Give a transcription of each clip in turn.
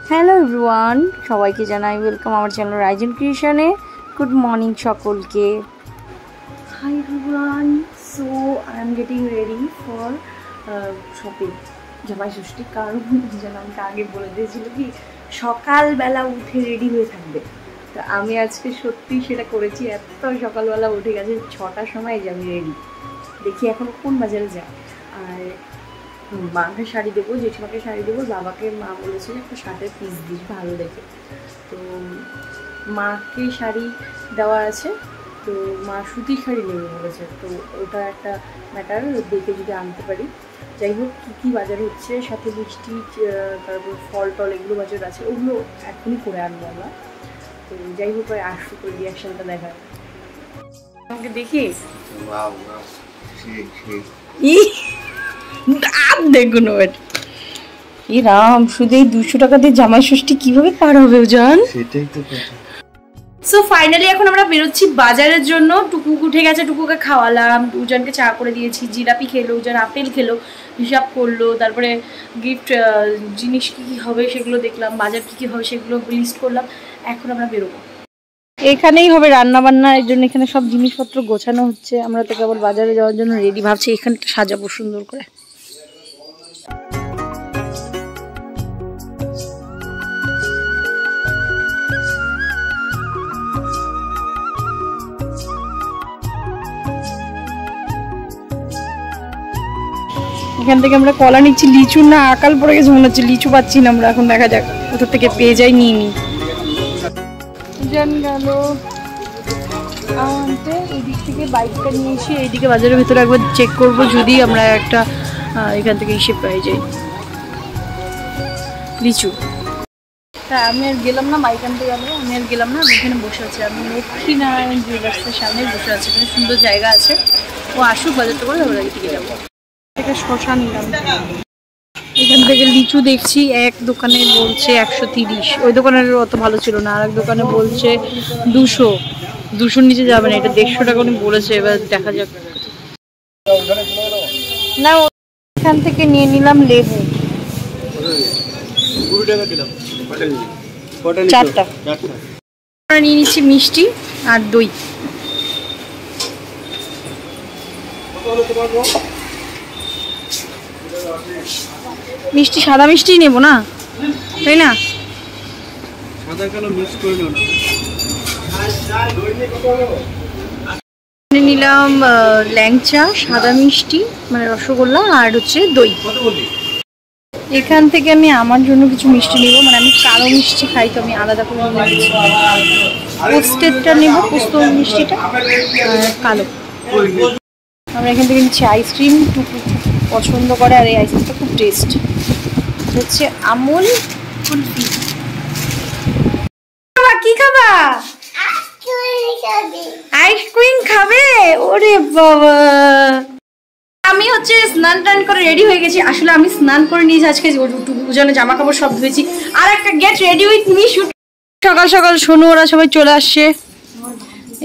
Hello everyone, সবাইকে জানাই welcome আমার চ্যানেল রাইজন ক্রিয়েশনে। গুড মর্নিং সকলকে। Hi everyone, so I am getting ready for shopping, জামাই ষষ্ঠী। কারণ যেন আমাকে আগে বলে দিয়েছিল কি সকালবেলা উঠে রেডি হয়ে থাকবে, তো আমি আজকে সত্যি সেটা করেছি। এত সকালবেলা উঠে গেছে 6টার সময় যে আমি রেডি। দেখি এখন কোন বাজারে যায়। আর মাকে শাড়ি দেবো, জেঠিমাকে শাড়ি দেবো, বাবাকে মা বলেছে একটা শার্টের পিস দিস ভালো দেখে। তো মাকে শাড়ি দেওয়া আছে, তো মা সুতির শাড়ি নেবে বলেছে, তো ওটা একটা ম্যাটার, দেখে যদি আনতে পারি। যাই হোক, কী কী বাজার হচ্ছে, সাথে মিষ্টি, তারপর ফল টল এগুলো বাজার আছে, ওগুলো এখনই করে আনবো আমরা। তো যাই হোক, আসবো করে রিয়াকশানটা দেখায় আমাকে দেখি। দেখুন এই রাম, শুধু এই 200 টাকা দিয়ে জামাই ষষ্ঠী কিভাবে পার হবে ওজন? সেটাই তো কথা। সো ফাইনালি এখন আমরা বেরোচ্ছি বাজারের জন্য। টুকু উঠে গেছে, টুকুকে খাওয়ালাম, উজানকে চা করে দিয়েছি, জিলাপি খেলো, উজান আপেল খেলো, হিসাব করলো, তারপরে গিফট জিনিস কী কী হবে সেগুলো দেখলাম, বাজার কী কী হবে সেগুলো লিস্ট করলাম। এখন আমরা বেরোবো, এখানেই হবে রান্না বান্না, এর জন্য এখানে সব জিনিসপত্র গোছানো হচ্ছে। আমরা তো কেবল বাজারে যাওয়ার জন্য রেডি, ভাবছি এখানটা সাজাবো সুন্দর করে। এখান থেকে আমরা কলা নিচ্ছি, লিচু না আকাল পড়ে গেছে মনে হচ্ছে, লিচু পাচ্ছি না আমরা। এখন দেখা যাক কোথা থেকে পেয়ে যাই, নিয়ে নিই। গেল আনতে, এই দিক থেকে বাইকটা নিয়ে এসে এইদিকে বাজারের ভিতরে একবার চেক করব, যদি আমরা একটা এখান থেকে হিসেব পেয়ে যাই লিচু। তা আমি আর গেলাম না, বাইক আনতে গেল, আমি আর গেলাম না। আমি এখানে বসে আছি, আমি লক্ষ্মীনারায়ণ জুয়েলার্সের সামনে বসে আছি, এখানে সুন্দর জায়গা আছে। ও আসুক বাজারটা করে, আমরা এদিকে যাবো। শশা নিলাম, এখান থেকে লিচু দেখছি, এক দোকানে বলছে 130, ওই দোকানের অত ভালো ছিল না, আর এক দোকানে বলছে 200 নিচে যাবে না, এটা 150 টাকা উনি বলেছে। এবার দেখা যাক না। এখান থেকে নিয়ে নিলাম লেবু 4টা, নিয়ে নিচ্ছি মিষ্টি আর দই। মিষ্টি সাদা মিষ্টি নেবো না, তাই না? নিলাম ল্যাংচা, সাদা মিষ্টি মানে রসগোল্লা, আর হচ্ছে দই। এখান থেকে আমি আমার জন্য কিছু মিষ্টি নেবো, মানে আমি কালো মিষ্টি খাই, তো আমি আলাদা করে নিচ্ছি। পোস্টেডটা নেবো, পোস্ত মিষ্টিটা কালো। আমরা এখান থেকে নিচ্ছি আইসক্রিম, পছন্দ করে, আর এই আইসক্রিমটা খুব টেস্ট হচ্ছে আমুল কুলফি। কি খাবা? আইসক্রিম খাবে? ওরে বাবা, আমি হচ্ছে স্নান টান করে রেডি হয়ে গেছি। আসলে আমি স্নান করে নিয়েছি আজকে, জন্য জামা কাপড় সব ধুয়েছি। আর একটা get ready with me shoot. সকাল সকাল শোনো, ওরা সবাই চলে আসছে,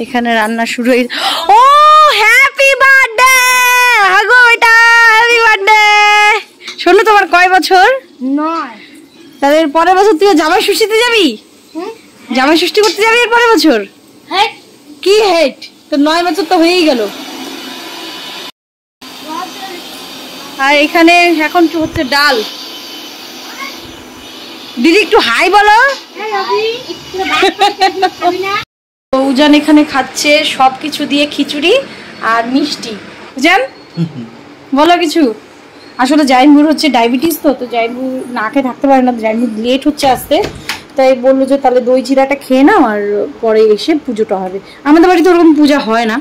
এখানে রান্না শুরু হয়ে গেছে। ও হ্যাপি বার্থডে আগো বেটা, হ্যাপি বার্থডে। শোনো, তোমার কয় বছর? 9। তাদের পরের বছর তুই জামাই ষষ্ঠীতে যাবি? জামাই ষষ্ঠী করতে যাবি এর পরের বছর? কি হেট, তো 9 বছর তো হয়েই গেল। আর এখানে এখন হচ্ছে ডাল। দিদি একটু হাই বলো। উজান এখানে খাচ্ছে সবকিছু দিয়ে, খিচুড়ি আর মিষ্টি। উজান বলো কিছু। আসলে জাইনবুর হচ্ছে ডায়াবেটিস, তো জাইনবুর না খেয়ে থাকতে পারে না, জাইনবুর লেট হচ্ছে আসতে, তাই বললো যে তাহলে দই চিড়াটা খেয়ে নাও, আর পরে এসে পুজোটা হবে। আমাদের বাড়িতে ওরকম পূজা হয় না,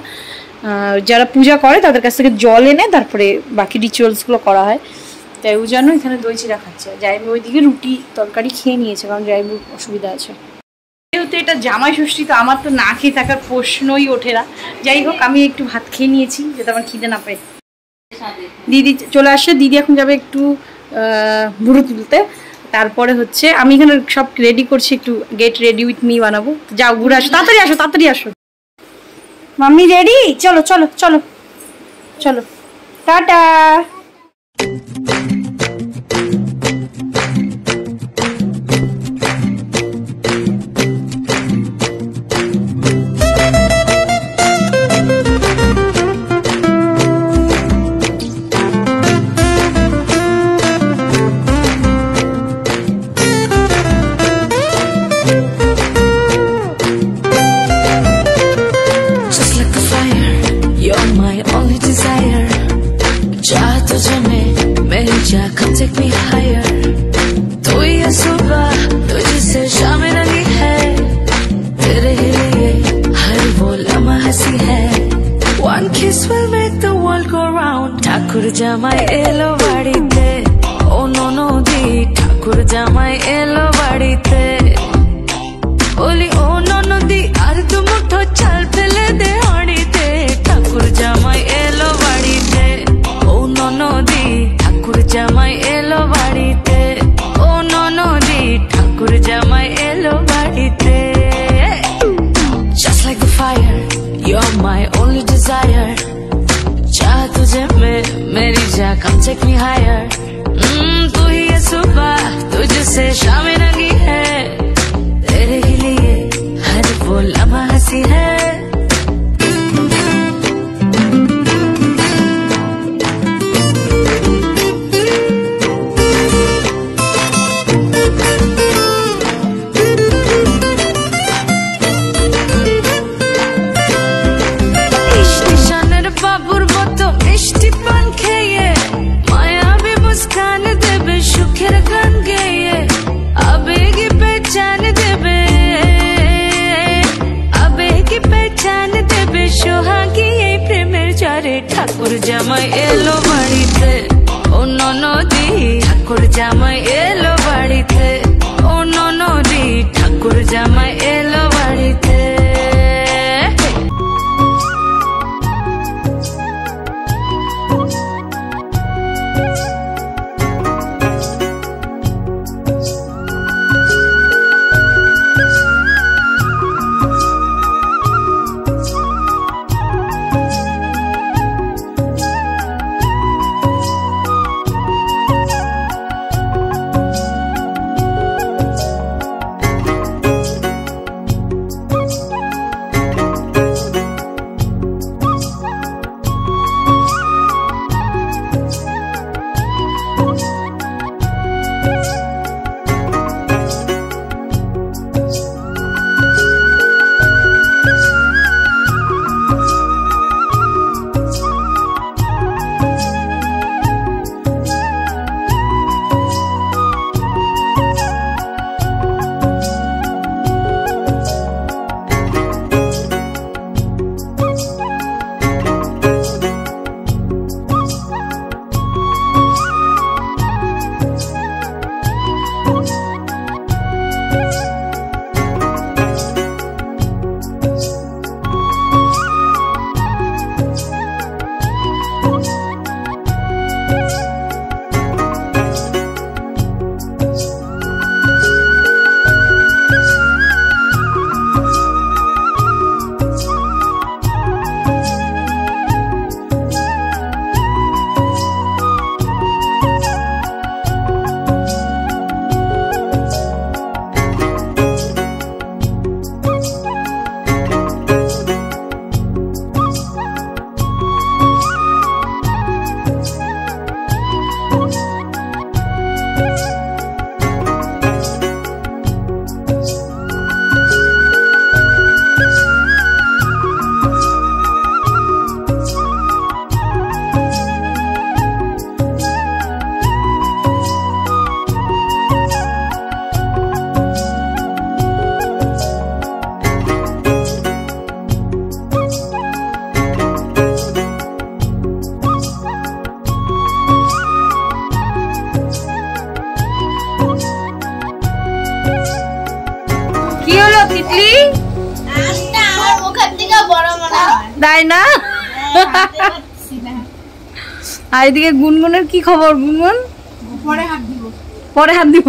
যারা পূজা করে তাদের কাছ থেকে জল এনে তারপরে বাকি রিচুয়ালসগুলো করা হয়। তাই উজানও এখানে দই চিড়া খাচ্ছে, জাইনবু ওইদিকে রুটি তরকারি খেয়ে নিয়েছে, কারণ জাইনবুর অসুবিধা আছে। যেহেতু এটা জামাই ষষ্ঠী, তো আমার তো না খেয়ে থাকার প্রশ্নই ওঠে না। যাই হোক, আমি একটু ভাত খেয়ে নিয়েছি যাতে আমার খিদে না পায়। দিদি চলে আসছে, দিদি এখন যাবে একটু বুড়ো তুলতে, তারপরে হচ্ছে আমি এখানে সব রেডি করছি, একটু গেট রেডি উইথ মি বানাবো। যাও ঘুরে আসো, তাড়াতাড়ি আসো, তাড়াতাড়ি আসো। Mummy ready? চলো চলো চলো চলো, টাটা। सुबह तुझसे शाम रंगी है, तेरे ही लिए हर वो लम्हा हंसी है। One kiss will make the world go round. ঠাকুর জামাই এলো বাড়িতে, ও ননদি ঠাকুর জামাই এলো বাড়িতে। বলি ও ননদি আর দু মুঠো চাল ফেলে দে হাঁড়িতে, ঠাকুর জামাই এলো বাড়িতে। ও ননদি ঠাকুর জামাই এলো বাড়িতে, ও ননদি ঠাকুর জামাই এলো বাড়িতে। Just like the fire, you're my only desire. चाह तुझे मेरी जा come take me higher. तू ही ये सुबह तुझसे शाम रंगी है, तेरे ही लिए हर वो लम्हा हंसी है। বাবুর মতো মিষ্টি পান খেয়ে মায়াবী মুস্কান দেবে, সুখের গান গেয়ে আবেগী পেচান দেবে, আবেগী পেচান দেবে সোহাগী এই প্রেমের ঝড়ে। ঠাকুর জামাই এলো বাড়িতে, ও ননদি ঠাকুর জামাই এলো বাড়িতে, ও ননদি ঠাকুর জামাই এলো বাড়িতে। তাই না? আর এদিকে গুনগুনের কি খবর? গুনগুন পরে হাত দিব, পরে হাত দিব।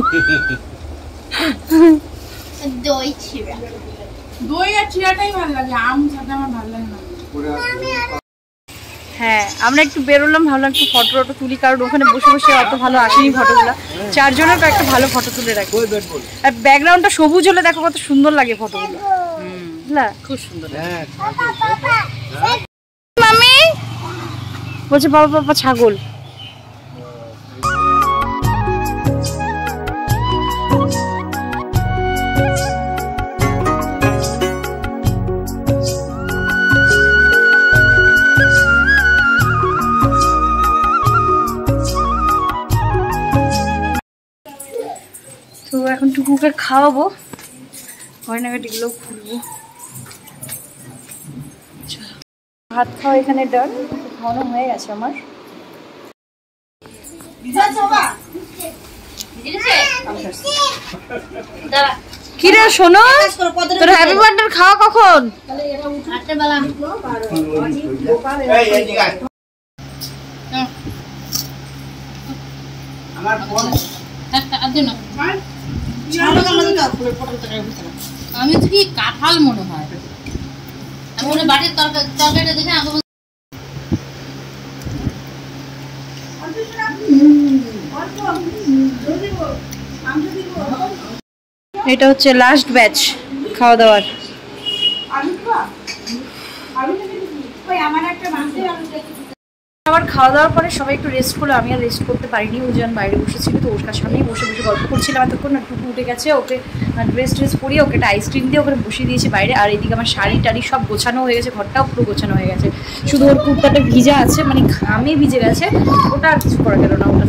দই চিড়া, দই আর চিড়াটাই ভালো লাগে, আম সাথে আমার ভালো লাগে না। হ্যাঁ, আমরা একটু বেরোলাম, ভাবলাম একটু ফটো টটো তুলি, কারণ ওখানে বসে বসে অত ভালো আসেনি ফটোগুলো। চারজনের একটা ভালো ফটো তুলে রাখি। আর ব্যাকগ্রাউন্ডটা সবুজ হলে দেখো কত সুন্দর লাগে ফটোগুলো, বুঝলা? খুব সুন্দর। মামি বলছে বাবা বাবা ছাগল। তো এখন টুকুকে খাওয়াবো, গয়নাগাটিগুলো খুলবো। ভাত খাওয়া এখানে ডান, খাওয়ানো হয়ে গেছে আমার। কিরে শোনো, তোর হ্যাপি বার্থডে খাওয়া কখন? আমি তো কি কাঁঠাল মনে হয়, আমি বাটির তরকারিটা দেখে আগে এটা হচ্ছে লাস্ট ব্যাচ খাওয়া দাওয়ার। আবার খাওয়া দাওয়ার পরে সবাই একটু রেস্ট করলো, আমি আর রেস্ট করতে পারিনি। উজান বাইরে বসেছিল, তো ওর সামনেই বসে বসে গল্প করছিলাম এতক্ষণ। আর টুকু উঠে গেছে, ওকে ড্রেস পরিয়ে ওকে একটা আইসক্রিম দিয়ে ওখানে বসিয়ে দিয়েছি বাইরে। আর এদিকে আমার শাড়ি টাড়ি সব গোছানো হয়ে গেছে, ঘরটাও পুরো গোছানো হয়ে গেছে। শুধু ওর কুর্তাটা ভিজা আছে, মানে ঘামে ভিজে গেছে, ওটা আর কিছু করা গেল না, ওটা